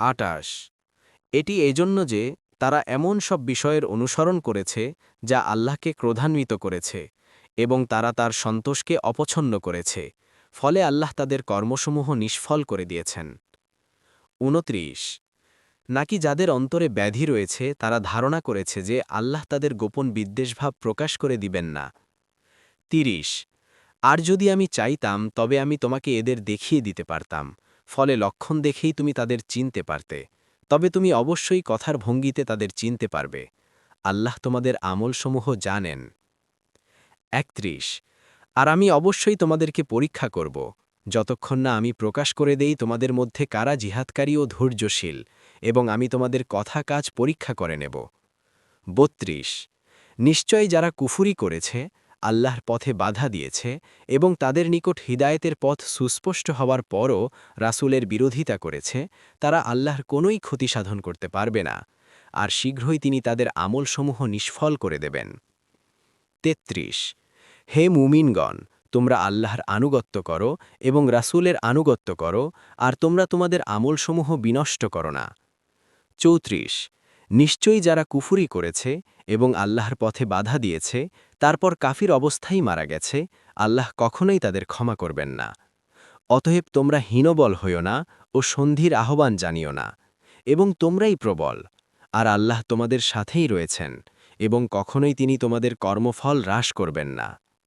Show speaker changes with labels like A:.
A: ২৮ এটি এজন্য যে তারা এমন সব বিষয়ের অনুসরণ করেছে যা আল্লাহকে ক্রোধান্বিত করেছে এবং তারা তার সন্তোষকে অপছন্দ করেছে, ফলে আল্লাহ তাদের কর্মসমূহ নিষ্ফল করে দিয়েছেন। ২৯ নাকি যাদের অন্তরে ব্যাধি রয়েছে তারা ধারণা করেছে যে আল্লাহ তাদের গোপন বিদ্বেষভাব প্রকাশ করে দিবেন না। ৩০ আর যদি আমি চাইতাম তবে আমি তোমাকে এদের দেখিয়ে দিতে পারতাম, ফলে লক্ষণ দেখেই তুমি তাদের চিনতে পারতে, তবে তুমি অবশ্যই কথার ভঙ্গিতে তাদের চিনতে পারবে। আল্লাহ তোমাদের আমলসমূহ জানেন। ৩১ আর আমি অবশ্যই তোমাদেরকে পরীক্ষা করব, যতক্ষণ না আমি প্রকাশ করে দেই তোমাদের মধ্যে কারা জিহাদকারী ও ধৈর্যশীল, এবং আমি তোমাদের কথা কাজ পরীক্ষা করে নেব। ৩২ নিশ্চয়ই যারা কুফুরি করেছে, আল্লাহর পথে বাধা দিয়েছে এবং তাদের নিকট হিদায়েতের পথ সুস্পষ্ট হওয়ার পরও রাসূলের বিরোধিতা করেছে, তারা আল্লাহর কোনোই ক্ষতি সাধন করতে পারবে না, আর শীঘ্রই তিনি তাদের আমলসমূহ নিষ্ফল করে দেবেন। ৩৩ হে মুমিনগণ, তোমরা আল্লাহর আনুগত্য করো এবং রাসূলের আনুগত্য করো, আর তোমরা তোমাদের আমলসমূহ বিনষ্ট করো না। ৩৪ নিশ্চয়ই যারা কুফুরি করেছে এবং আল্লাহর পথে বাধা দিয়েছে, তারপর কাফির অবস্থায় মারা গেছে, আল্লাহ কখনোই তাদের ক্ষমা করবেন না। অতএব তোমরা হীনবল হইও না ও সন্ধির আহ্বান জানিও না, এবং তোমরাই প্রবল, আর আল্লাহ তোমাদের সাথেই রয়েছেন, এবং কখনোই তিনি তোমাদের কর্মফল হ্রাস করবেন না।